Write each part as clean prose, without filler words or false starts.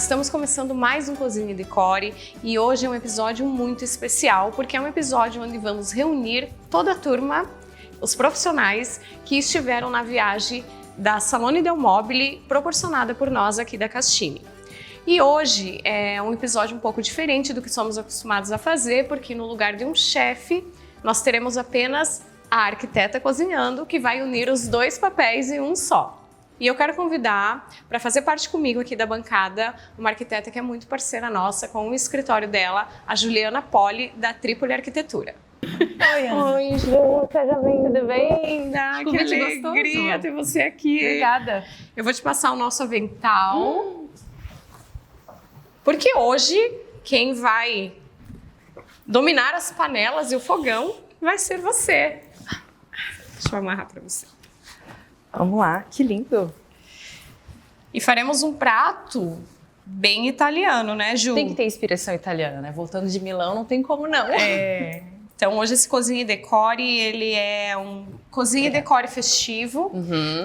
Estamos começando mais um Cozinha e Decore e hoje é um episódio muito especial porque é um episódio onde vamos reunir toda a turma, os profissionais que estiveram na viagem da Salone del Mobile proporcionada por nós aqui da Castine. E hoje é um episódio um pouco diferente do que somos acostumados a fazer, porque no lugar de um chefe nós teremos apenas a arquiteta cozinhando, que vai unir os dois papéis em um só. E eu quero convidar para fazer parte comigo aqui da bancada uma arquiteta que é muito parceira nossa com o escritório dela, a Juliana Poli, da Trípoli Arquitetura. Oi, Ana. Oi, Ju, seja bem-vinda. Bem-vinda, Que alegria ter você aqui. Obrigada. Eu vou te passar o nosso avental. Porque hoje quem vai dominar as panelas e o fogão vai ser você. Deixa eu amarrar para você. Vamos lá, que lindo. E faremos um prato bem italiano, né, Ju? Tem que ter inspiração italiana, né? Voltando de Milão, não tem como não. Então hoje esse Cozinha e Decore, ele é um Cozinha e Decore festivo.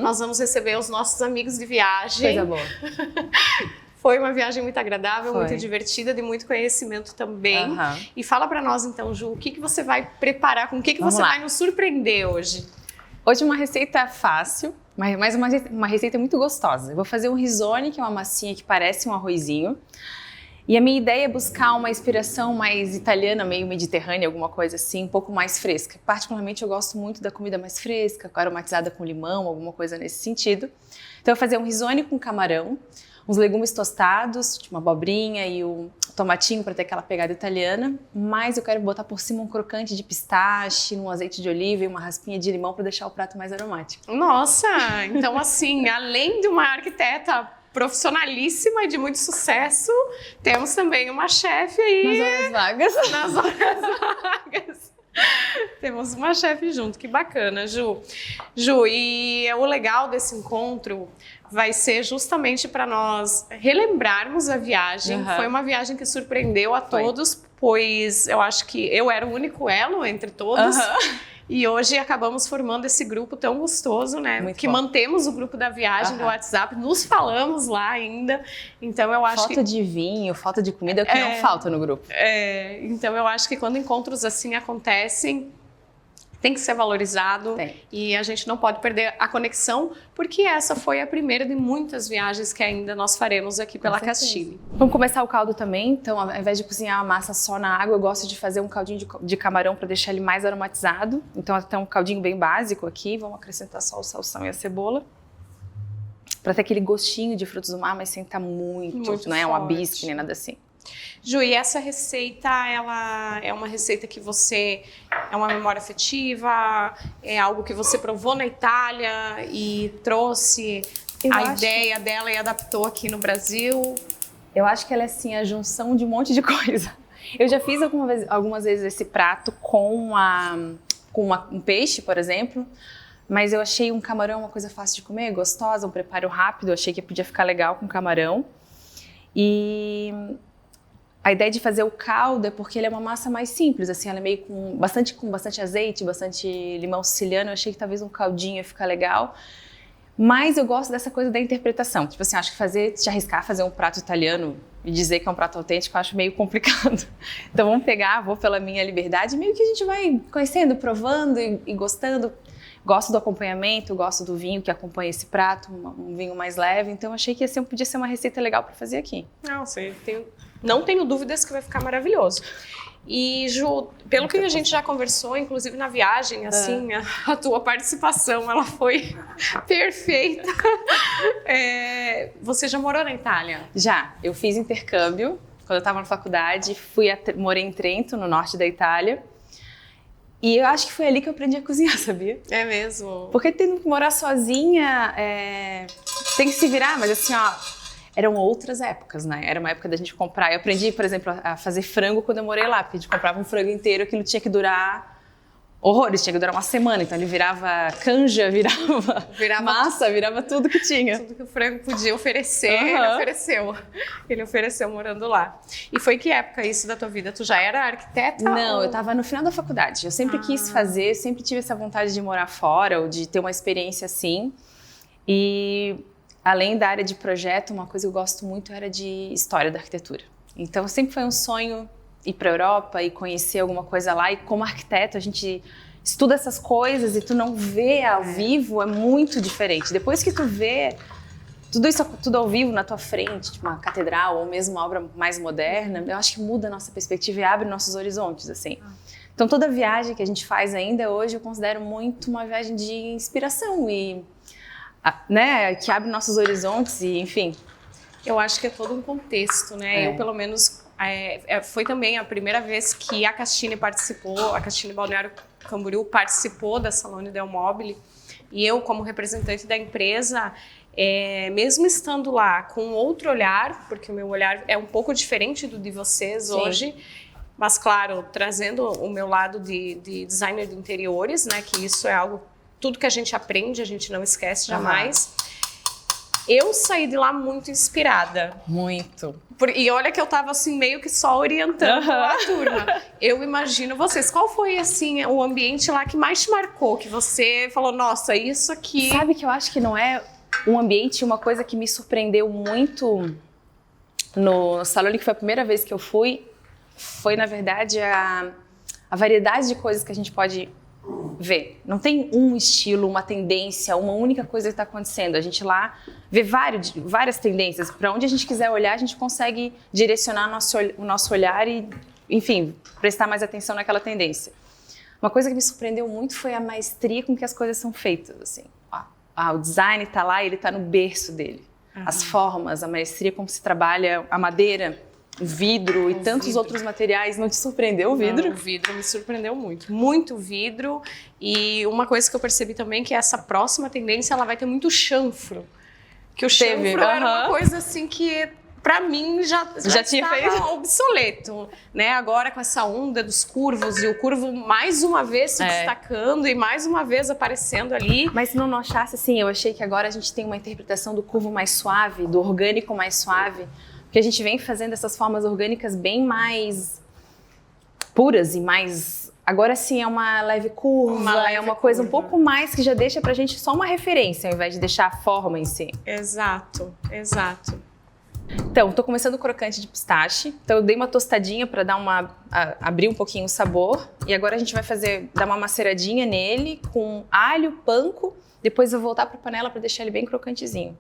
Nós vamos receber os nossos amigos de viagem. Coisa boa. Foi uma viagem muito agradável, Foi. muito divertida, de muito conhecimento também. E fala pra nós então, Ju, o que você vai preparar, com o que Vamos você lá. vai nos surpreender hoje? Hoje uma receita fácil, mas uma receita muito gostosa. Eu vou fazer um risone, que é uma massinha que parece um arrozinho. E a minha ideia é buscar uma inspiração mais italiana, meio mediterrânea, alguma coisa assim, um pouco mais fresca. Particularmente eu gosto muito da comida mais fresca, aromatizada com limão, alguma coisa nesse sentido. Então eu vou fazer um risone com camarão, uns legumes tostados, tipo uma abobrinha e um tomatinho para ter aquela pegada italiana, mas eu quero botar por cima um crocante de pistache, um azeite de oliva e uma raspinha de limão para deixar o prato mais aromático. Nossa, então assim, além de uma arquiteta profissionalíssima e de muito sucesso, temos também uma chefe aí. Nas horas vagas. Nas horas vagas. Temos uma chefe junto, que bacana, Ju. Ju, e o legal desse encontro vai ser justamente para nós relembrarmos a viagem. Foi uma viagem que surpreendeu a todos, pois eu acho que eu era o único elo entre todos. E hoje acabamos formando esse grupo tão gostoso, né? Muito que bom. Mantemos o grupo da viagem do WhatsApp, nos falamos lá ainda. Então eu acho Falta de vinho, falta de comida é o que não falta no grupo. Então eu acho que quando encontros assim acontecem, tem que ser valorizado. E a gente não pode perder a conexão, porque essa foi a primeira de muitas viagens que ainda nós faremos aqui pela Castine. Vamos começar o caldo também. Então, ao invés de cozinhar a massa só na água, eu gosto de fazer um caldinho de camarão para deixar ele mais aromatizado. Então, até um caldinho bem básico aqui. Vamos acrescentar só o salsão e a cebola. Para ter aquele gostinho de frutos do mar, mas sem estar muito não é uma bisque nem nada assim. Ju, e essa receita, ela é uma receita que você... É uma memória afetiva? É algo que você provou na Itália e trouxe ideia dela e adaptou aqui no Brasil? Eu acho que ela é assim, a junção de um monte de coisa. Eu já fiz algumas vezes esse prato com um peixe, por exemplo, mas eu achei um camarão uma coisa fácil de comer, gostosa, um preparo rápido, eu achei que podia ficar legal com camarão. E a ideia de fazer o caldo é porque ele é uma massa mais simples, assim, ela é meio com bastante azeite, bastante limão siciliano, eu achei que talvez um caldinho ia ficar legal. Mas eu gosto dessa coisa da interpretação. Tipo assim, acho que se arriscar a fazer um prato italiano e dizer que é um prato autêntico, eu acho meio complicado. Então vou pela minha liberdade, meio que a gente vai conhecendo, provando e gostando. Gosto do acompanhamento, gosto do vinho que acompanha esse prato, um vinho mais leve. Então achei que podia ser uma receita legal para fazer aqui. Não tenho dúvidas que vai ficar maravilhoso. E, Ju, pelo que a gente já conversou, inclusive na viagem, assim, a tua participação, ela foi perfeita. Você já morou na Itália? Já. Eu fiz intercâmbio quando eu estava na faculdade, morei em Trento, no norte da Itália. E eu acho que foi ali que eu aprendi a cozinhar, sabia? É mesmo? Porque tendo que morar sozinha, tem que se virar, mas assim, ó, eram outras épocas, né? Era uma época da gente comprar. Eu aprendi, por exemplo, a fazer frango quando eu morei lá, porque a gente comprava um frango inteiro, aquilo tinha que durar horrores, tinha que durar uma semana. Então ele virava canja, virava massa, virava tudo que tinha. Tudo que o frango podia oferecer, ele ofereceu. Ele ofereceu morando lá. E foi que época isso da tua vida? Tu já era arquiteta? Não, eu estava no final da faculdade. Eu sempre quis fazer, sempre tive essa vontade de morar fora ou de ter uma experiência assim. E além da área de projeto, uma coisa que eu gosto muito era de história da arquitetura. Então sempre foi um sonho ir para a Europa e conhecer alguma coisa lá, e como arquiteto a gente estuda essas coisas e tu não vê ao vivo, é muito diferente. Depois que tu vê tudo isso tudo ao vivo na tua frente, tipo uma catedral ou mesmo uma obra mais moderna, eu acho que muda a nossa perspectiva e abre nossos horizontes, assim. Então toda viagem que a gente faz ainda hoje eu considero muito uma viagem de inspiração e, né, que abre nossos horizontes e, enfim. Eu acho que é todo um contexto, né? Eu, pelo menos, foi também a primeira vez que a Castine participou, a Castine Balneário Camboriú participou da Salone del Mobile, e eu, como representante da empresa, mesmo estando lá com outro olhar, porque o meu olhar é um pouco diferente do de vocês hoje, mas, claro, trazendo o meu lado de designer de interiores, né? Que isso é algo, tudo que a gente aprende, a gente não esquece jamais. Eu saí de lá muito inspirada. Muito. E olha que eu tava assim meio que só orientando a turma. Eu imagino vocês. Qual foi assim o ambiente lá que mais te marcou? Que você falou, nossa, isso aqui... Sabe que eu acho que não é um ambiente, uma coisa que me surpreendeu muito no Salone, que foi a primeira vez que eu fui, foi na verdade a variedade de coisas que a gente pode ver. Não tem um estilo, uma tendência, uma única coisa que está acontecendo. A gente lá vê várias tendências. Para onde a gente quiser olhar, a gente consegue direcionar o nosso olhar e, enfim, prestar mais atenção naquela tendência. Uma coisa que me surpreendeu muito foi a maestria com que as coisas são feitas. Assim. O design está lá, ele está no berço dele. As formas, a maestria como se trabalha a madeira, o vidro e tantos outros materiais. Não te surpreendeu o vidro? Não, o vidro me surpreendeu muito. Muito vidro. E uma coisa que eu percebi também que essa próxima tendência ela vai ter muito chanfro. Que o chanfro era uma coisa assim que pra mim já estava obsoleto, né? Agora com essa onda dos curvos e o curvo mais uma vez se destacando e mais uma vez aparecendo ali. Mas se não achasse assim, eu achei que agora a gente tem uma interpretação do curvo mais suave, do orgânico mais suave, porque a gente vem fazendo essas formas orgânicas bem mais puras e mais... Agora sim é uma leve curva, é uma coisa um pouco mais que já deixa pra gente só uma referência, ao invés de deixar a forma em si. Exato, exato. Então, tô começando o crocante de pistache. Então eu dei uma tostadinha para abrir um pouquinho o sabor. E agora a gente vai dar uma maceradinha nele com alho, panko. Depois eu vou voltar para a panela para deixar ele bem crocantezinho.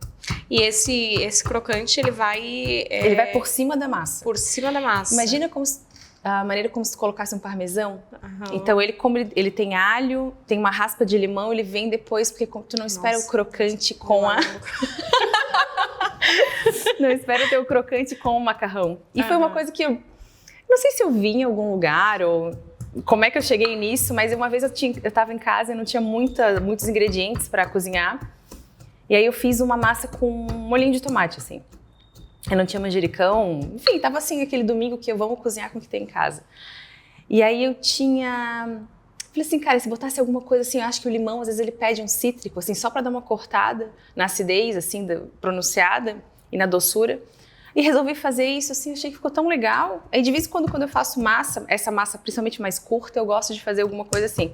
E esse crocante, ele vai... Ele vai por cima da massa. Por cima da massa. Imagina a maneira como se tu colocasse um parmesão. Então ele, como ele tem alho, tem uma raspa de limão, ele vem depois, porque tu não espera o crocante com Não espera ter o crocante com o macarrão. E foi uma coisa que eu não sei se eu vi em algum lugar ou como é que eu cheguei nisso, mas uma vez eu estava em casa e não tinha muitos ingredientes para cozinhar. E aí eu fiz uma massa com molhinho de tomate, assim. Eu não tinha manjericão, enfim, tava assim aquele domingo que vamos cozinhar com o que tem em casa. E aí eu falei assim, cara, se botasse alguma coisa assim, eu acho que o limão, às vezes ele pede um cítrico, assim, só para dar uma cortada na acidez, assim, pronunciada e na doçura. E resolvi fazer isso, assim, achei que ficou tão legal. Aí de vez em quando eu faço massa, essa massa principalmente mais curta, eu gosto de fazer alguma coisa assim.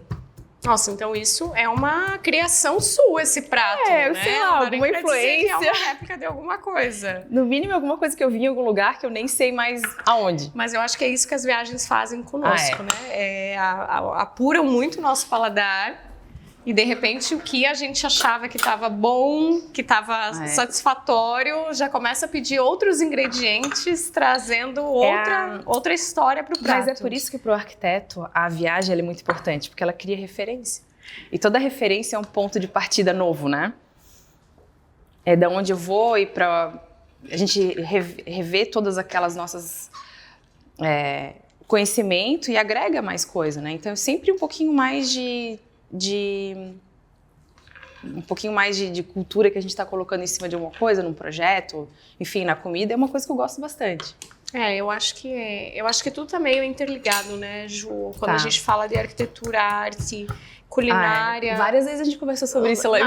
Nossa, então isso é uma criação sua, esse prato, né? Sei lá, alguma influência. É uma réplica de alguma coisa. No mínimo, alguma coisa que eu vi em algum lugar que eu nem sei mais aonde. Mas eu acho que é isso que as viagens fazem conosco, né? Apuram muito o nosso paladar e, de repente, o que a gente achava que estava bom, que estava satisfatório, já começa a pedir outros ingredientes, trazendo outra história para o prato. Mas é por isso que para o arquiteto a viagem ela é muito importante, porque ela cria referência. E toda referência é um ponto de partida novo, né? É da onde eu vou e para a gente rever todas aquelas nossas conhecimento e agrega mais coisa, né? Então sempre um pouquinho mais de cultura que a gente está colocando em cima de alguma coisa, num projeto, enfim, na comida, é uma coisa que eu gosto bastante. Eu acho que tudo tá meio interligado, né, Ju? Quando a gente fala de arquitetura, arte, culinária. Várias vezes a gente conversou sobre isso lá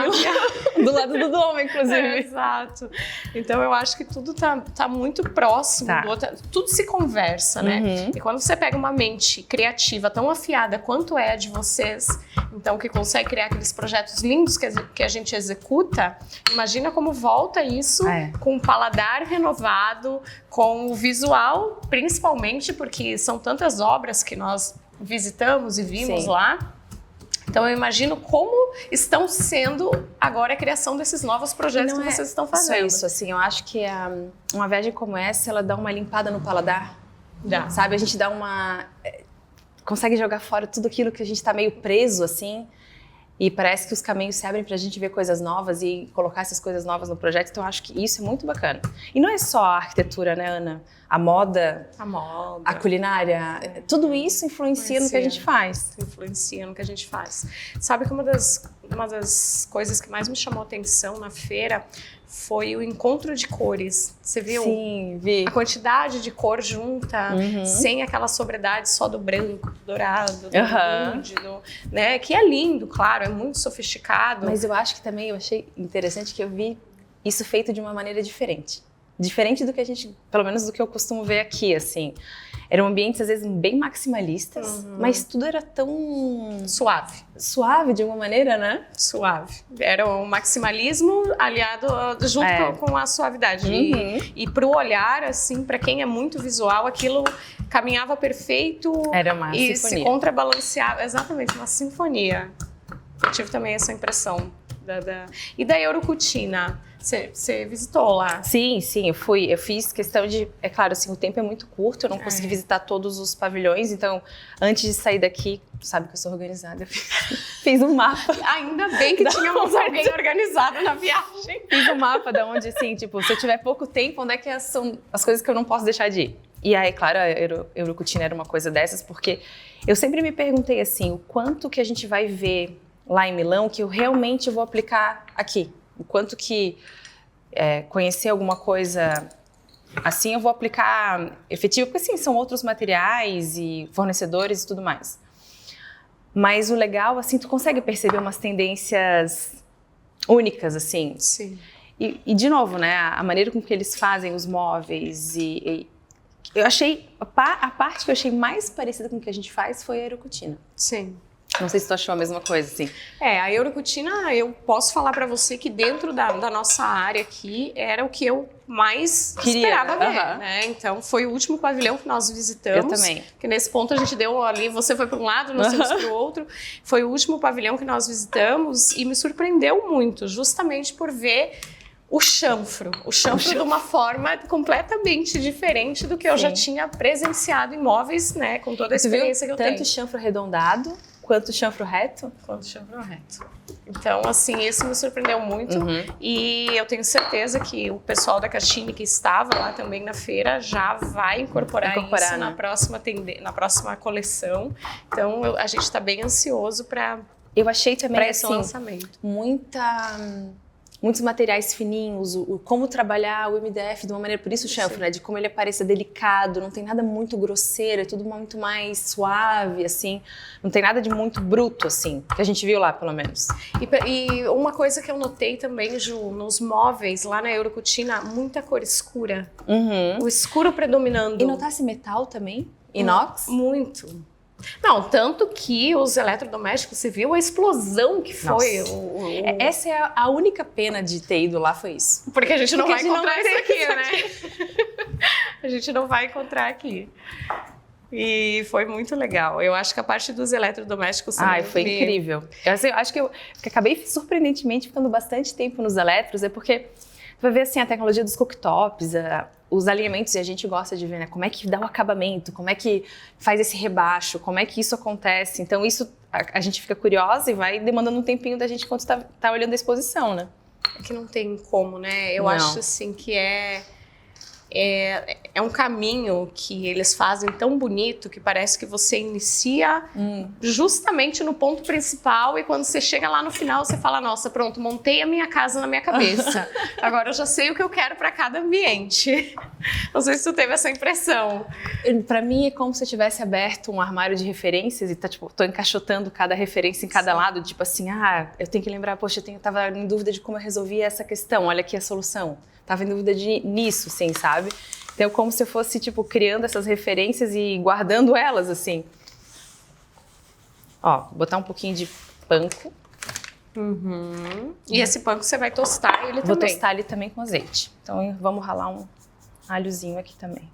do lado do Dom, inclusive. Exato. Então eu acho que tudo tá muito próximo do outro. Tudo se conversa, né? E quando você pega uma mente criativa tão afiada quanto é a de vocês, então que consegue criar aqueles projetos lindos que a gente executa, imagina como volta isso com o paladar renovado, com o visual, principalmente porque são tantas obras que nós visitamos e vimos lá. Então eu imagino como estão sendo agora a criação desses novos projetos que vocês estão fazendo. Isso, assim, eu acho que uma viagem como essa, ela dá uma limpada no paladar. Sabe, a gente dá consegue jogar fora tudo aquilo que a gente tá meio preso, assim. E parece que os caminhos se abrem pra gente ver coisas novas e colocar essas coisas novas no projeto. Então eu acho que isso é muito bacana. E não é só a arquitetura, né, Ana? A moda, a culinária, tudo isso influencia no que a gente faz. Influencia no que a gente faz. Sabe que uma das coisas que mais me chamou a atenção na feira foi o encontro de cores. Você viu? Sim, vi. A quantidade de cor junta, sem aquela sobriedade só do branco, do dourado, do nude, né? Que é lindo, claro, é muito sofisticado. Mas eu acho que também, eu achei interessante que eu vi isso feito de uma maneira diferente. Diferente do que a gente, pelo menos do que eu costumo ver aqui, assim. Eram ambientes, às vezes, bem maximalistas, mas tudo era tão... Suave, de uma maneira, né? Suave. Era o maximalismo aliado junto com a suavidade. E pro olhar, assim, para quem é muito visual, aquilo caminhava perfeito. Era uma e sinfonia. Se contrabalanceava. Exatamente, uma sinfonia. Eu tive também essa impressão. E da Eurocutina? Você visitou lá? Sim, eu fui. Eu fiz questão de... É claro, assim, o tempo é muito curto, eu não consegui visitar todos os pavilhões, então, antes de sair daqui, tu sabe que eu sou organizada, eu fiz um mapa. Ainda bem que tínhamos alguém organizado na viagem. Fiz um mapa de onde, assim, tipo, se eu tiver pouco tempo, onde é que são as coisas que eu não posso deixar de ir? E aí, claro, a Eurocutina era uma coisa dessas, porque eu sempre me perguntei, assim, o quanto que a gente vai ver lá em Milão que eu realmente vou aplicar aqui. O quanto que conhecer alguma coisa assim eu vou aplicar efetivo, porque assim, são outros materiais e fornecedores e tudo mais. Mas o legal, assim, tu consegue perceber umas tendências únicas, assim. Sim. E de novo, né, a maneira com que eles fazem os móveis e eu achei, a parte que eu achei mais parecida com o que a gente faz foi a Eurocutina. Sim. Não sei se tu achou a mesma coisa, assim. A Eurocutina, eu posso falar pra você que dentro da nossa área aqui, era o que eu mais esperava ver, né? Então, foi o último pavilhão que nós visitamos. Eu também. Que nesse ponto a gente deu ali, você foi para um lado, nós fomos para o outro. Foi o último pavilhão que nós visitamos e me surpreendeu muito, justamente por ver o chanfro de uma forma completamente diferente do que eu já tinha presenciado em móveis, né? Com toda a experiência que eu tenho. Tanto chanfro arredondado, quanto chanfro reto? Quanto chanfro reto. Então, assim, isso me surpreendeu muito. E eu tenho certeza que o pessoal da Caschini que estava lá também na feira já vai incorporar isso, né? na próxima coleção. Então, a gente está bem ansioso para esse lançamento. Muitos materiais fininhos, como trabalhar o MDF de uma maneira, por isso o chanfro, né? De como ele pareça delicado, não tem nada muito grosseiro, é tudo muito mais suave, assim. Não tem nada de muito bruto, assim, que a gente viu lá, pelo menos. E uma coisa que eu notei também, Ju, nos móveis, lá na Eurocutina, muita cor escura. O escuro predominando. E notasse metal também? Inox? Muito. Não, tanto que os eletrodomésticos, você viu a explosão que foi. Essa é a única pena de ter ido lá, foi isso. Porque a gente não vai encontrar isso aqui, né? A gente não vai encontrar aqui. E foi muito legal. Eu acho que a parte dos eletrodomésticos também foi incrível. Eu acho que eu acabei surpreendentemente ficando bastante tempo nos eletros, é porque tu vai ver assim, a tecnologia dos cooktops, os alinhamentos, e a gente gosta de ver, né? Como é que dá o acabamento, como é que faz esse rebaixo, como é que isso acontece. Então isso, a gente fica curiosa e vai demandando um tempinho da gente enquanto tá olhando a exposição, né? É que não tem como, né? Eu acho assim que é É um caminho que eles fazem tão bonito que parece que você inicia justamente no ponto principal e quando você chega lá no final você fala, nossa, pronto, montei a minha casa na minha cabeça. Agora eu já sei o que eu quero para cada ambiente. Não sei se tu teve essa impressão. Pra mim é como se eu tivesse aberto um armário de referências e tô encaixotando cada referência em cada lado, tipo assim, eu tenho que lembrar, poxa, tava em dúvida de como eu resolvi essa questão, olha aqui a solução. Tava em dúvida nisso, assim, sabe? Então, como se eu fosse, tipo, criando essas referências e guardando elas, assim. Ó, botar um pouquinho de panko. E esse panko você vai tostar ele também? Vou tostar ele também com azeite. Então, vamos ralar um alhozinho aqui também.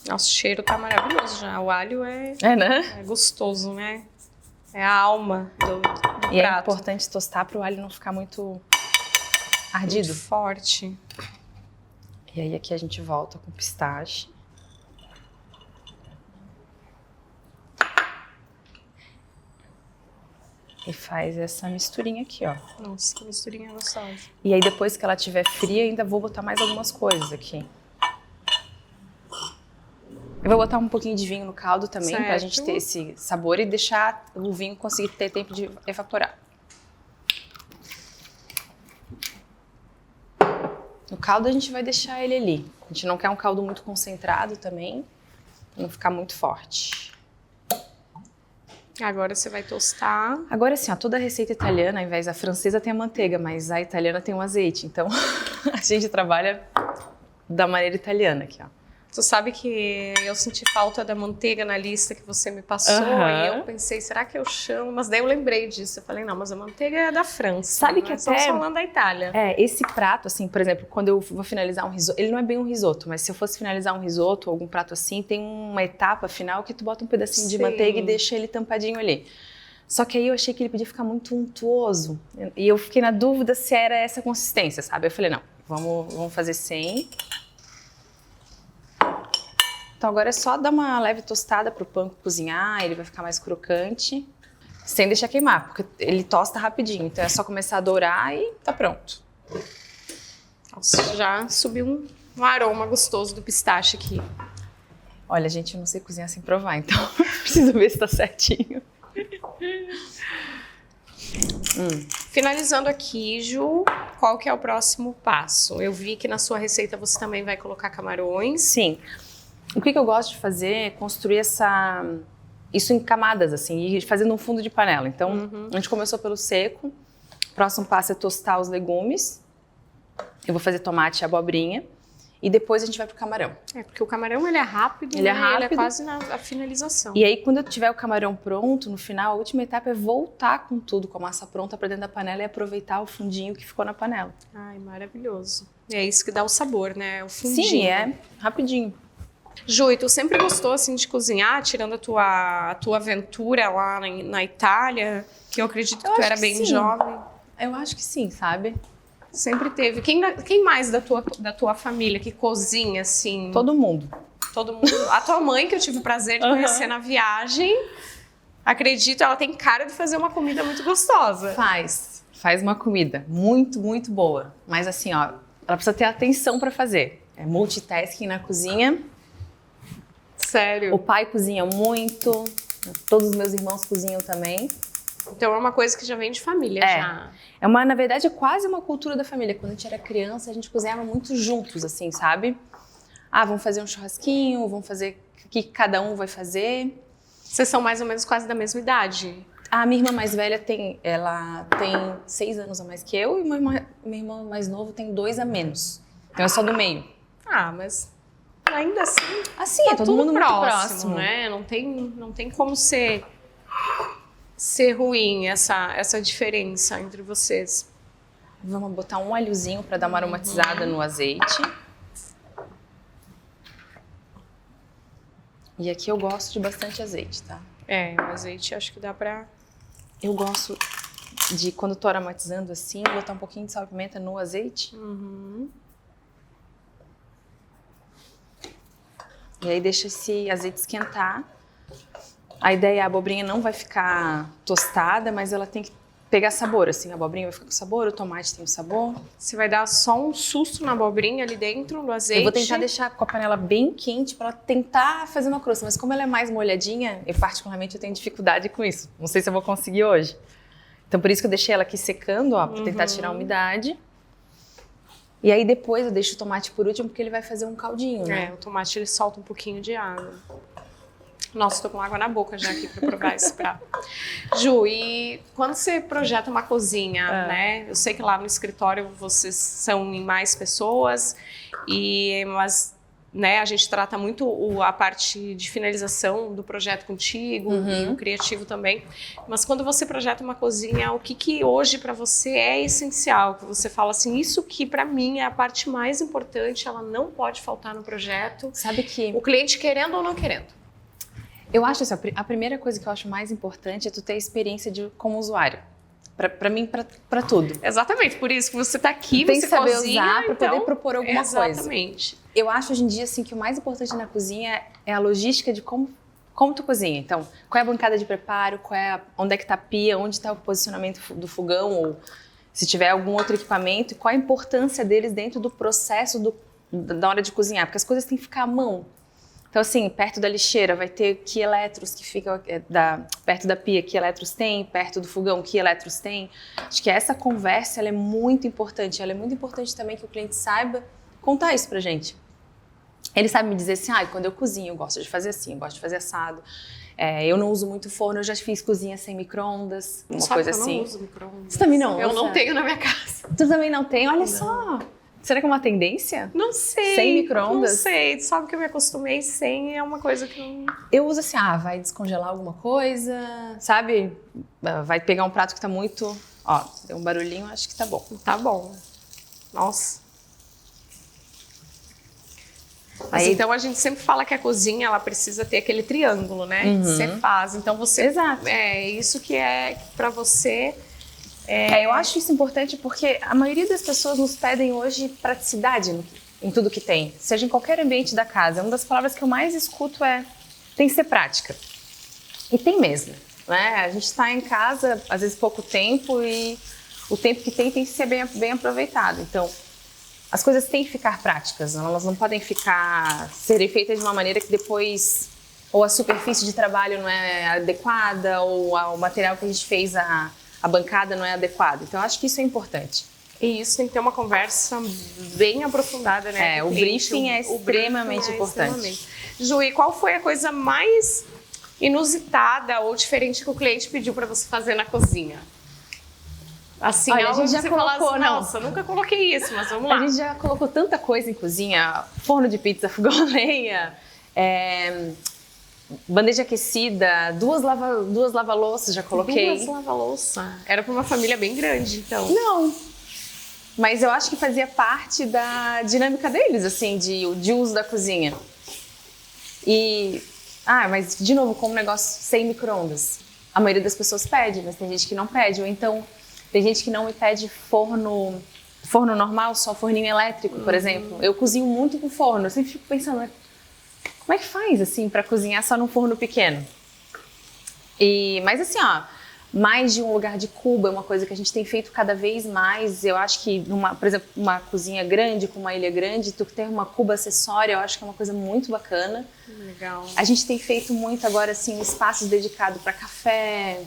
Nossa, o cheiro tá maravilhoso já. O alho né? É gostoso, né? É a alma do e prato. É importante tostar para o alho não ficar muito ardido. Muito forte. E aí aqui a gente volta com pistache. E faz essa misturinha aqui, ó. Nossa, que misturinha gostosa. E aí depois que ela estiver fria, ainda vou botar mais algumas coisas aqui. Eu vou botar um pouquinho de vinho no caldo também, pra gente ter esse sabor e deixar o vinho conseguir ter tempo de evaporar. No caldo a gente vai deixar ele ali. A gente não quer um caldo muito concentrado também, pra não ficar muito forte. Agora você vai tostar. Agora assim, ó, toda receita italiana, ao invés da francesa tem a manteiga, mas a italiana tem o azeite. Então a gente trabalha da maneira italiana aqui, ó. Tu sabe que eu senti falta da manteiga na lista que você me passou e eu pensei, será que eu chamo? Mas daí eu lembrei disso. Eu falei, não, mas a manteiga é da França. Sabe que até... Estamos falando da Itália. Esse prato, assim, por exemplo, quando eu vou finalizar um risoto, ele não é bem um risoto, mas se eu fosse finalizar um risoto ou algum prato assim, tem uma etapa final que tu bota um pedacinho de manteiga e deixa ele tampadinho ali. Só que aí eu achei que ele podia ficar muito untuoso. E eu fiquei na dúvida se era essa consistência, sabe? Eu falei, não, vamos fazer sem. Então agora é só dar uma leve tostada pro panko cozinhar, ele vai ficar mais crocante, sem deixar queimar, porque ele tosta rapidinho. Então é só começar a dourar e tá pronto. Nossa, já subiu um aroma gostoso do pistache aqui. Olha, gente, eu não sei cozinhar sem provar, então preciso ver se tá certinho. Finalizando aqui, Ju, qual que é o próximo passo? Eu vi que na sua receita você também vai colocar camarões. Sim. O que eu gosto de fazer é construir isso em camadas, assim, e fazendo um fundo de panela. Então, a gente começou pelo seco, o próximo passo é tostar os legumes, eu vou fazer tomate e abobrinha, e depois a gente vai pro camarão. Porque o camarão, ele é rápido, ele é quase na finalização. E aí, quando eu tiver o camarão pronto, no final, a última etapa é voltar com tudo, com a massa pronta pra dentro da panela e aproveitar o fundinho que ficou na panela. Ai, maravilhoso. E é isso que dá o sabor, né? O fundinho. Sim, rapidinho. Ju, e tu sempre gostou assim de cozinhar, tirando a tua aventura lá na Itália, que eu acredito que tu era bem jovem? Eu acho que sim, sabe? Sempre teve. Quem mais da tua família que cozinha, assim? Todo mundo. Todo mundo. A tua mãe, que eu tive o prazer de conhecer na viagem, acredito, ela tem cara de fazer uma comida muito gostosa. Faz uma comida muito, muito boa. Mas assim, ó, ela precisa ter atenção pra fazer. É multitasking na cozinha. Sério? O pai cozinha muito, todos os meus irmãos cozinham também. Então é uma coisa que já vem de família, já. Na verdade, é quase uma cultura da família. Quando a gente era criança, a gente cozinhava muito juntos, assim, sabe? Vamos fazer um churrasquinho, vamos fazer o que cada um vai fazer. Vocês são mais ou menos quase da mesma idade? A minha irmã mais velha tem 6 anos a mais que eu e meu irmão mais novo tem 2 a menos. Então é só do meio. Mas ainda assim, é todo mundo muito próximo, né? Não tem como ser ruim essa diferença entre vocês. Vamos botar um alhozinho para dar uma aromatizada no azeite. E aqui eu gosto de bastante azeite, tá? O azeite acho que dá pra... Eu gosto de, quando tô aromatizando assim, botar um pouquinho de sal e pimenta no azeite. E aí deixa esse azeite esquentar. A ideia é a abobrinha não vai ficar tostada, mas ela tem que pegar sabor, assim, a abobrinha vai ficar com sabor, o tomate tem o sabor. Você vai dar só um susto na abobrinha ali dentro, no azeite. Eu vou tentar deixar com a panela bem quente para tentar fazer uma crosta, mas como ela é mais molhadinha, eu particularmente eu tenho dificuldade com isso. Não sei se eu vou conseguir hoje. Então por isso que eu deixei ela aqui secando, ó, para tentar tirar a umidade. E aí depois eu deixo o tomate por último, porque ele vai fazer um caldinho, né? O tomate ele solta um pouquinho de água. Nossa, tô com água na boca já aqui para provar esse prato. Ju, e quando você projeta uma cozinha, né? Eu sei que lá no escritório vocês são em mais pessoas, mas né, a gente trata muito a parte de finalização do projeto contigo e o criativo também. Mas quando você projeta uma cozinha, o que hoje para você é essencial? Que você fala assim, isso que para mim é a parte mais importante, ela não pode faltar no projeto. Sabe que o cliente querendo ou não querendo. Eu acho assim, a primeira coisa que eu acho mais importante é tu ter a experiência como usuário. Pra mim, pra tudo. Exatamente, por isso que você tá aqui, tem você que saber cozinha, usar pra então, poder propor alguma coisa. Exatamente. Eu acho hoje em dia assim, que o mais importante na cozinha é a logística de como tu cozinha. Então, qual é a bancada de preparo, onde é que tá a pia, onde está o posicionamento do fogão, ou se tiver algum outro equipamento, e qual a importância deles dentro do processo da hora de cozinhar, porque as coisas têm que ficar à mão. Então, assim, perto da lixeira vai ter que eletros que ficam perto da pia, que eletros tem, perto do fogão, que eletros tem. Acho que essa conversa ela é muito importante. Ela é muito importante também que o cliente saiba contar isso pra gente. Ele sabe me dizer assim, quando eu cozinho, eu gosto de fazer assim, eu gosto de fazer assado. Eu não uso muito forno, eu já fiz cozinha sem micro-ondas, uma coisa assim. Eu não uso micro-ondas. Você também não? Eu não tenho na minha casa. Tu também não tem? Olha só! Será que é uma tendência? Não sei. Sem micro-ondas? Não sei. Tu sabe que eu me acostumei sem e é uma coisa que não... Eu uso assim, vai descongelar alguma coisa, sabe? Vai pegar um prato que tá muito... Ó, deu um barulhinho, acho que tá bom. Tá bom. Nossa. Mas então a gente sempre fala que a cozinha ela precisa ter aquele triângulo, né? Que você faz. Então você... Exato. É isso que é pra você... eu acho isso importante porque a maioria das pessoas nos pedem hoje praticidade em tudo que tem, seja em qualquer ambiente da casa. Uma das palavras que eu mais escuto tem que ser prática. E tem mesmo, né? A gente está em casa, às vezes pouco tempo, e o tempo que tem que ser bem aproveitado. Então, as coisas têm que ficar práticas, elas não podem serem feitas de uma maneira que depois ou a superfície de trabalho não é adequada, ou o material que a gente fez a bancada não é adequada. Então, eu acho que isso é importante. E isso tem que ter uma conversa bem aprofundada, né? O briefing é extremamente importante. Ju, e qual foi a coisa mais inusitada ou diferente que o cliente pediu para você fazer na cozinha? Assim, olha, a gente já colocou, assim, nossa, nunca coloquei isso, mas vamos lá. A gente já colocou tanta coisa em cozinha, forno de pizza, fogão a lenha, bandeja aquecida, duas lava-louças já coloquei. Duas lava-louças? Era para uma família bem grande, então. Não, mas eu acho que fazia parte da dinâmica deles, assim, de uso da cozinha. Mas de novo, como um negócio sem micro-ondas. A maioria das pessoas pede, mas tem gente que não pede. Ou então, tem gente que não me pede forno normal, só forninho elétrico, por exemplo. Eu cozinho muito com forno, eu sempre fico pensando, como é que faz, assim, para cozinhar só num forno pequeno? Mas assim, mais de um lugar de cubo é uma coisa que a gente tem feito cada vez mais. Eu acho que, por exemplo, uma cozinha grande, com uma ilha grande, tu ter uma cuba acessória, eu acho que é uma coisa muito bacana. Legal. A gente tem feito muito agora, assim, espaços dedicados para café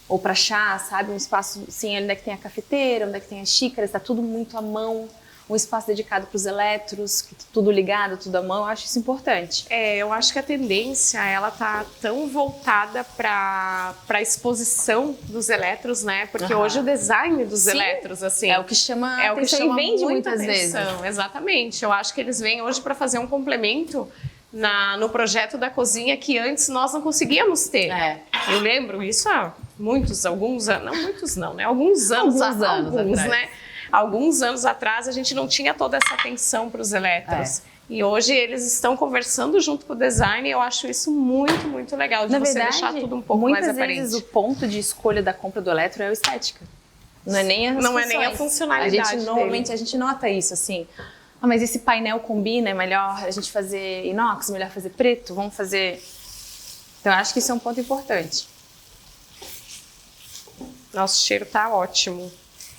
ou para chá, sabe? Um espaço, assim, onde é que tem a cafeteira, onde é que tem as xícaras, tá tudo muito à mão. Um espaço dedicado para os eletros, tudo ligado, tudo à mão, eu acho isso importante. Eu acho que a tendência, ela tá tão voltada para a exposição dos eletros, né? Porque hoje o design dos eletros, assim... É o que chama atenção e vende muita muitas vezes. Exatamente. Eu acho que eles vêm hoje para fazer um complemento no projeto da cozinha que antes nós não conseguíamos ter. Eu lembro isso há alguns anos, não muitos não, né? Alguns anos atrás. Né? Alguns anos atrás a gente não tinha toda essa atenção para os eletros. E hoje eles estão conversando junto com o design e eu acho isso muito, muito legal de você deixar tudo um pouco mais aparente. Muitas vezes o ponto de escolha da compra do eletro é a estética. Não é nem a funcionalidade. Normalmente a gente nota isso, assim. Mas esse painel combina, é melhor a gente fazer inox, melhor fazer preto, vamos fazer... Então eu acho que isso é um ponto importante. Nosso cheiro tá ótimo.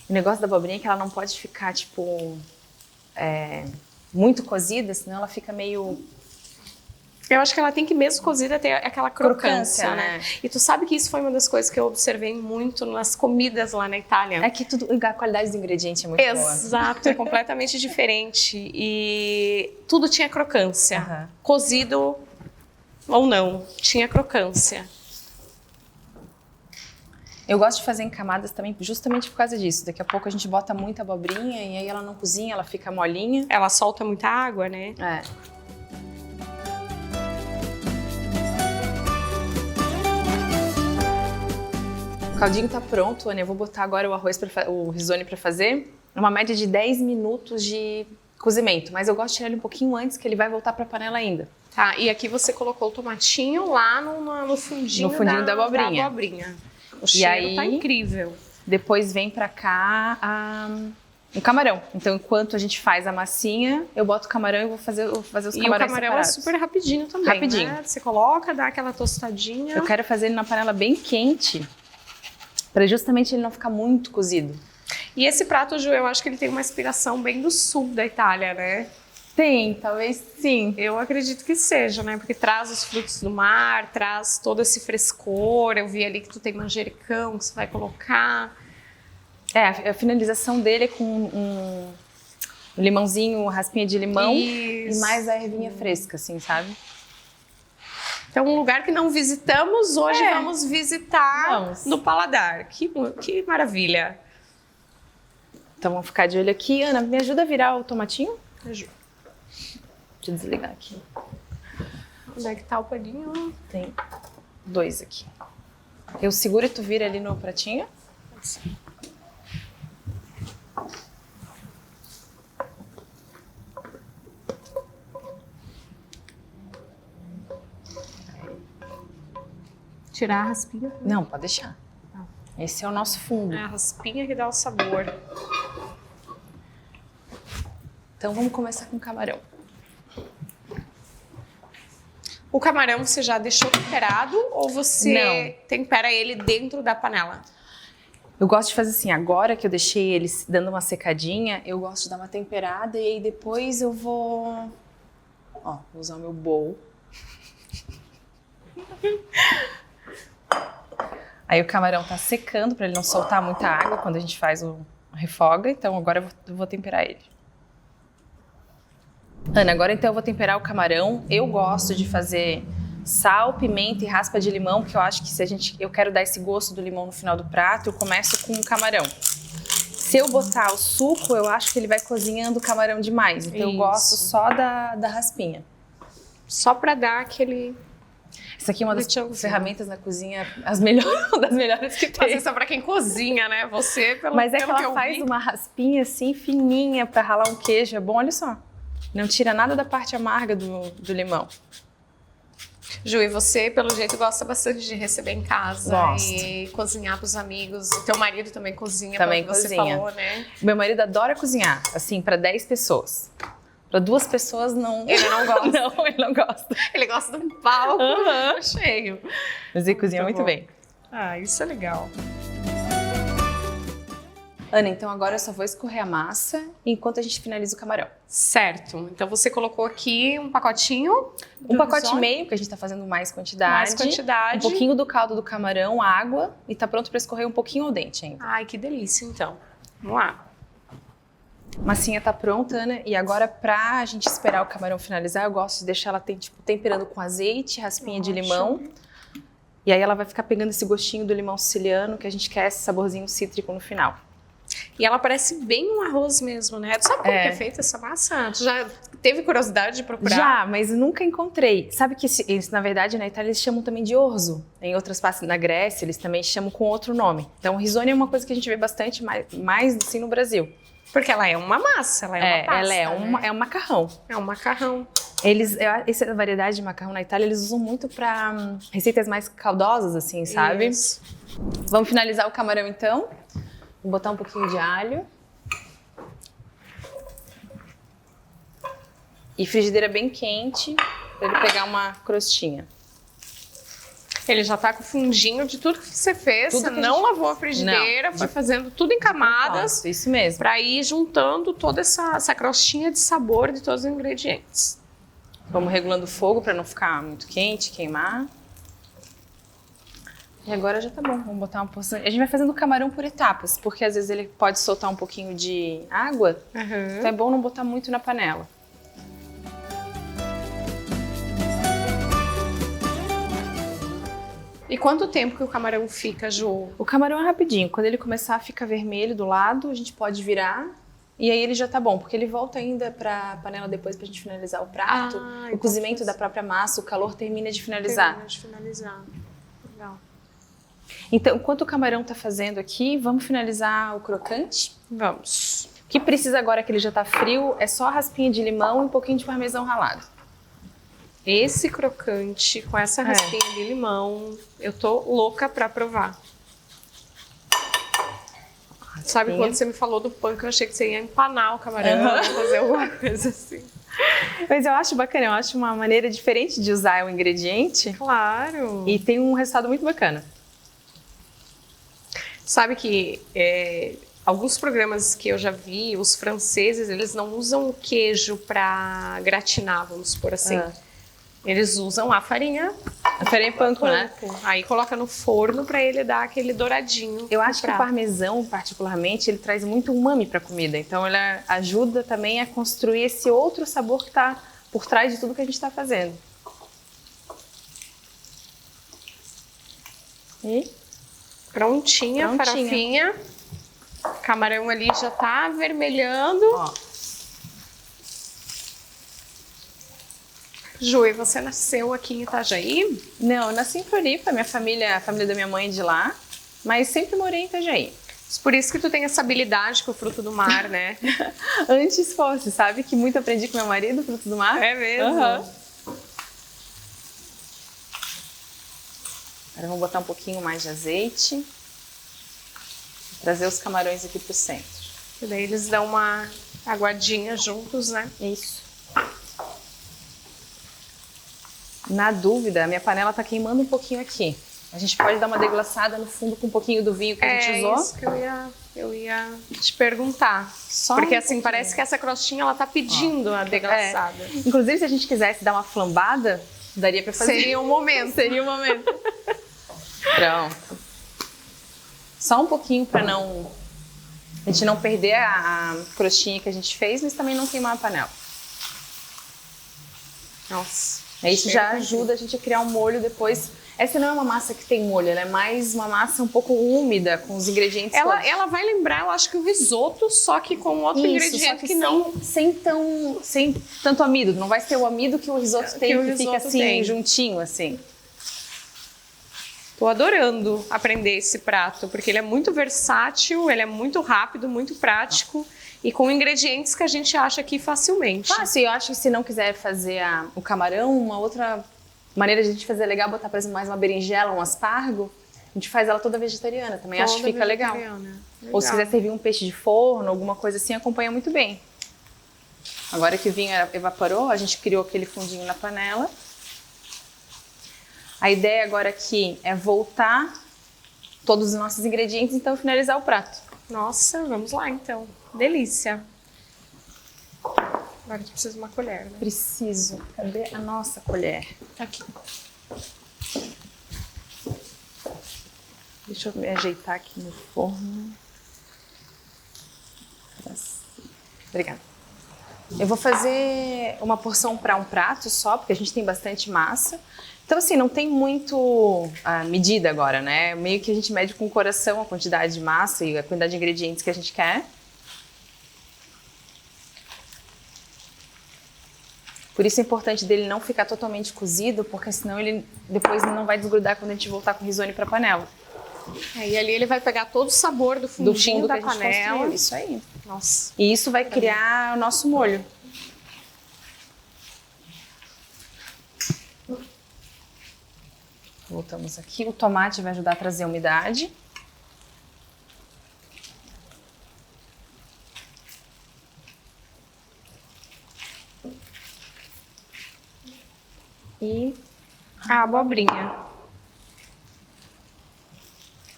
O negócio da abobrinha é que ela não pode ficar, tipo, muito cozida, senão ela fica meio... Eu acho que ela tem que, mesmo cozida, ter aquela crocância, né? E tu sabe que isso foi uma das coisas que eu observei muito nas comidas lá na Itália. É que tudo, a qualidade do ingrediente é muito boa. Exato, é completamente diferente. E tudo tinha crocância. Aham. Cozido ou não, tinha crocância. Eu gosto de fazer em camadas também, justamente por causa disso. Daqui a pouco a gente bota muita abobrinha e aí ela não cozinha, ela fica molinha. Ela solta muita água, né? É. O caldinho tá pronto, Ana. Eu vou botar agora o risone pra fazer. Uma média de 10 minutos de cozimento, mas eu gosto de tirar ele um pouquinho antes, que ele vai voltar pra panela ainda. Tá, e aqui você colocou o tomatinho lá no fundinho, da abobrinha. O cheiro tá incrível. Depois vem pra cá o camarão. Então, enquanto a gente faz a massinha, eu boto o camarão e vou fazer os camarões separados. E o camarão separados. é super rapidinho também, rapidinho. Né? Você coloca, dá aquela tostadinha. Eu quero fazer ele na panela bem quente, para justamente ele não ficar muito cozido. E esse prato, Ju, eu acho que ele tem uma inspiração bem do sul da Itália, né? Tem, talvez sim. Eu acredito que seja, né? Porque traz os frutos do mar, traz todo esse frescor. Eu vi ali que tu tem manjericão que você vai colocar. A finalização dele é com um limãozinho, raspinha de limão. Isso. E mais a ervinha fresca, assim, sabe? Então, um lugar que não visitamos, hoje vamos visitar no paladar. Que maravilha. Então, vamos ficar de olho aqui. Ana, me ajuda a virar o tomatinho? Ajuda. Deixa eu desligar aqui. Onde é que tá o paninho? Tem 2 aqui. Eu seguro e tu vira ali no pratinho. Tirar a raspinha? Não, pode deixar. Esse é o nosso fundo. É a raspinha que dá o sabor. Então vamos começar com o camarão. O camarão você já deixou temperado ou você tempera ele dentro da panela? Eu gosto de fazer assim, agora que eu deixei ele dando uma secadinha, eu gosto de dar uma temperada e aí depois eu vou usar o meu bowl. Aí o camarão tá secando para ele não soltar muita água quando a gente faz o refoga, então agora eu vou temperar ele. Ana, agora então eu vou temperar o camarão. Eu gosto de fazer sal, pimenta e raspa de limão, porque eu acho que eu quero dar esse gosto do limão no final do prato, eu começo com o camarão. Se eu botar o suco, eu acho que ele vai cozinhando o camarão demais, então eu gosto só da raspinha. Só para dar aquele... Isso aqui é uma das ferramentas na cozinha, das melhores que tem. Mas isso é pra quem cozinha, né? Você, pelo Mas é pelo que ela faz uma raspinha assim, fininha, pra ralar um queijo. É bom, olha só. Não tira nada da parte amarga do limão. Ju, e você, pelo jeito, gosta bastante de receber em casa. Gosto. E cozinhar pros amigos. O teu marido também cozinha, também pelo que você cozinha. falou, né? Meu marido adora cozinhar, assim, pra 10 pessoas. Pra 2 pessoas, não... Ele não gosta. Não, ele não gosta. Ele gosta de um palco cheio. Mas ele cozinha muito bem. Ah, isso é legal. Ana, então agora eu só vou escorrer a massa enquanto a gente finaliza o camarão. Certo. Então você colocou aqui um pacotinho. Um pacote e meio, porque a gente tá fazendo mais quantidade. Mais quantidade. Um pouquinho do caldo do camarão, água. E tá pronto pra escorrer um pouquinho ao dente ainda. Ai, que delícia, então. Vamos lá. A massinha tá pronta, Ana. E agora, pra gente esperar o camarão finalizar, eu gosto de deixar ela temperando com azeite, raspinha de limão. E aí ela vai ficar pegando esse gostinho do limão siciliano, que a gente quer esse saborzinho cítrico no final. E ela parece bem um arroz mesmo, né? Tu sabe como que é feita essa massa? Tu já teve curiosidade de procurar? Já, mas nunca encontrei. Sabe que na verdade, na Itália eles chamam também de orzo. Em outras partes, na Grécia, eles também chamam com outro nome. Então, o risone é uma coisa que a gente vê bastante mais assim no Brasil. Porque ela é uma massa, ela é uma pasta, ela né? é um macarrão. É um macarrão. Essa variedade de macarrão na Itália, eles usam muito para receitas mais caldosas, assim, sabe? Isso. Vamos finalizar o camarão, então. Vou botar um pouquinho de alho. E frigideira bem quente, para ele pegar uma crostinha. Ele já tá com o fundinho de tudo que você fez, Tudo você que a não gente- lavou a frigideira, Não. foi fazendo tudo em camadas Nossa, isso mesmo. para ir juntando toda essa crostinha de sabor de todos os ingredientes. Vamos regulando o fogo para não ficar muito quente, queimar. E agora já tá bom, vamos botar uma porção. A gente vai fazendo o camarão por etapas, porque às vezes ele pode soltar um pouquinho de água, então é bom não botar muito na panela. E quanto tempo que o camarão fica, Ju? O camarão é rapidinho, quando ele começar a ficar vermelho do lado, a gente pode virar e aí ele já tá bom, porque ele volta ainda pra panela depois pra gente finalizar o prato. Ah, O então cozimento faz- da própria massa, o calor termina de finalizar. Termina de finalizar. Legal. Então, enquanto o camarão tá fazendo aqui, vamos finalizar o crocante. Vamos. O que precisa agora que ele já tá frio é só a raspinha de limão e um pouquinho de parmesão ralado. Esse crocante com essa raspinha de limão, eu tô louca pra provar. Sabe quando você me falou do pão que eu achei que você ia empanar o camarão, fazer alguma coisa assim. Mas eu acho bacana, eu acho uma maneira diferente de usar o ingrediente Claro. e tem um resultado muito bacana. Sabe que alguns programas que eu já vi, os franceses, eles não usam o queijo pra gratinar, vamos supor assim. Eles usam a farinha A farinha panko, né? Aí coloca no forno pra ele dar aquele douradinho. Eu no acho que o prato. parmesão, particularmente, ele traz muito umami para a comida. Então, ele ajuda também a construir esse outro sabor que está por trás de tudo que a gente está fazendo. E Prontinha, Prontinha. farofinha. Camarão ali já tá vermelhando. ó, Ju, e você nasceu aqui em Itajaí? não, eu nasci em Floripa, a família da minha mãe é de lá, mas sempre morei em Itajaí. Por isso que tu tem essa habilidade com o fruto do mar, né? Antes fosse, sabe? Que muito aprendi com meu marido, frutos do mar. É mesmo? Aham. Agora vamos botar um pouquinho mais de azeite. Trazer os camarões aqui pro centro. E daí eles dão uma aguadinha juntos, né? Isso. Na dúvida, a minha panela tá queimando um pouquinho aqui. A gente pode dar uma deglaçada no fundo com um pouquinho do vinho que a gente usou. Isso que eu ia te perguntar. Só Porque um assim, pouquinho. parece que essa crostinha ela tá pedindo a deglaçada. Inclusive, se a gente quisesse dar uma flambada, daria pra fazer. Seria um momento. Seria o momento. Pronto. Só um pouquinho pra a gente não perder a crostinha que a gente fez, mas também não queimar a panela. Nossa. Isso já ajuda a gente a criar um molho depois. Essa não é uma massa que tem molho, ela é mais uma massa um pouco úmida, com os ingredientes todos. Ela vai lembrar, eu acho que o risoto, só que com outro Isso, ingrediente só que não. sem tanto amido. Não vai ser o amido que o risoto tem, o que fica risoto assim, tem. juntinho, assim. Tô adorando aprender esse prato, porque ele é muito versátil, ele é muito rápido, muito prático e com ingredientes que a gente acha aqui facilmente. Fácil, eu acho que se não quiser fazer o camarão, uma outra maneira de a gente fazer legal, botar, por exemplo, mais uma berinjela, um aspargo, a gente faz ela toda vegetariana também, acho que fica legal. Ou se quiser servir um peixe de forno, alguma coisa assim, acompanha muito bem. Agora que o vinho evaporou, a gente criou aquele fundinho na panela. A ideia agora aqui é voltar todos os nossos ingredientes, então finalizar o prato. Nossa, vamos lá então. Delícia. Agora a gente precisa de uma colher, né? Preciso. Cadê a nossa colher? Tá aqui. Deixa eu me ajeitar aqui no forno. Obrigada. Eu vou fazer uma porção para um prato só, porque a gente tem bastante massa. Então, assim, não tem muito medida agora, né? Meio que a gente mede com o coração a quantidade de massa e a quantidade de ingredientes que a gente quer. Por isso é importante dele não ficar totalmente cozido, porque senão ele depois não vai desgrudar quando a gente voltar com o risone para a panela. E ali ele vai pegar todo o sabor do Do fundinho fundo da que a gente panela. construiu, isso aí. Nossa. E isso vai criar o nosso molho. Voltamos aqui. O tomate vai ajudar a trazer umidade. E A abobrinha.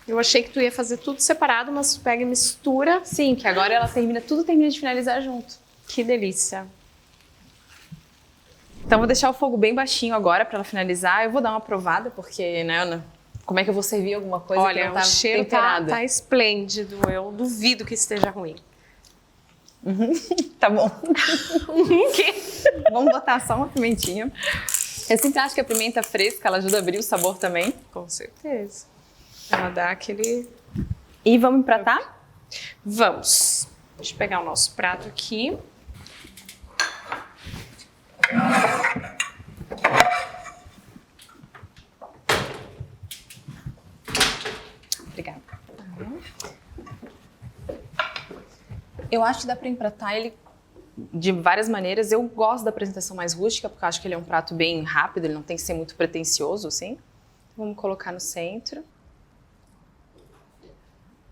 Eu achei que tu ia fazer tudo separado, mas tu pega e mistura. Sim, que agora ela tudo termina de finalizar junto. Que delícia. Então vou deixar o fogo bem baixinho agora para ela finalizar. Eu vou dar uma provada, porque, né, Ana? Como é que eu vou servir alguma coisa que Olha, não tá o cheiro temperada? tá esplêndido. Eu duvido que esteja ruim. Tá bom. Vamos botar só uma pimentinha. Eu sempre acho que a pimenta fresca, ela ajuda a abrir o sabor também. Com certeza. Ela dá aquele... E vamos empratar? Vamos. Deixa eu pegar o nosso prato aqui. Obrigada. Eu acho que dá para empratar ele de várias maneiras. Eu gosto da apresentação mais rústica, porque eu acho que ele é um prato bem rápido, ele não tem que ser muito pretensioso, assim. Vamos colocar no centro.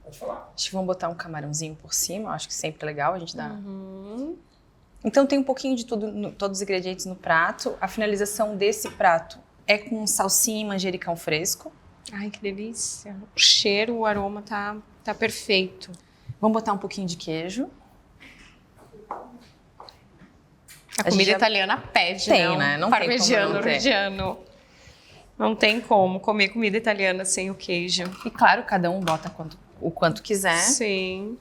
Pode falar. Acho que vamos botar um camarãozinho por cima, eu acho que sempre é legal a gente dar... Então tem um pouquinho de tudo, todos os ingredientes no prato. A finalização desse prato é com salsinha e manjericão fresco. Ai, que delícia. O cheiro, o aroma tá perfeito. Vamos botar um pouquinho de queijo. A comida italiana pede, Tem, né? Não tem como parmegiano, não ter. reggiano. Não tem como comer comida italiana sem o queijo. E claro, cada um bota o quanto quiser. Sim.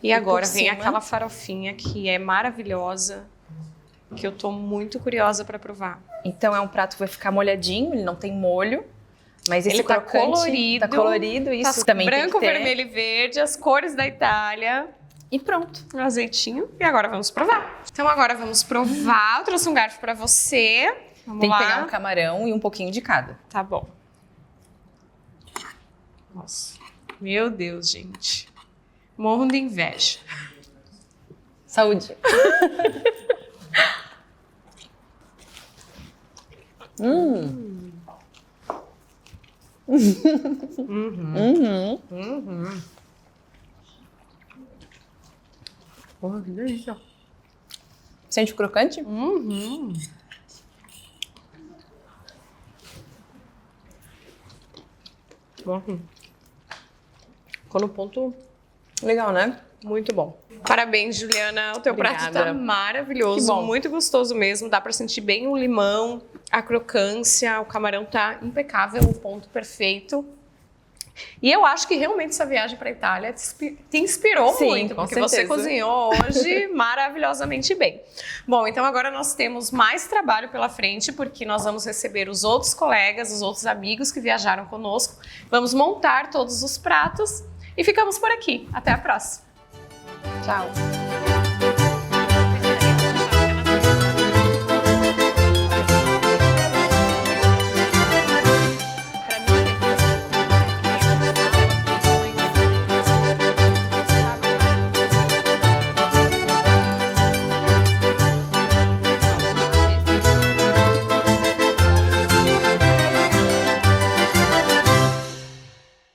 E agora por vem cima- aquela farofinha que é maravilhosa, que eu tô muito curiosa para provar. Então é um prato que vai ficar molhadinho, ele não tem molho. Mas esse Ele tá crocante colorido. Tá colorido, isso Tá também branco, tem que ter. vermelho e verde, as cores da Itália. E pronto. Um azeitinho. E agora vamos provar. Então agora vamos provar. Eu trouxe um garfo para você. Vamos Tem que lá. pegar um camarão e um pouquinho de cada. Tá bom. Nossa. Meu Deus, gente. Morro de inveja. Saúde. Porra, que delícia. Sente o crocante? Ficou no ponto Legal, né? muito bom. Parabéns, Juliana. O teu prato Obrigada. tá maravilhoso. Que bom. Muito gostoso mesmo. Dá pra sentir bem o limão, a crocância. O camarão tá impecável, o ponto perfeito. E eu acho que realmente essa viagem para Itália te inspirou Sim, muito, com porque você certeza. cozinhou hoje maravilhosamente bem. Bom, então agora nós temos mais trabalho pela frente, porque nós vamos receber os outros colegas, os outros amigos que viajaram conosco. Vamos montar todos os pratos e ficamos por aqui. Até a próxima. Tchau.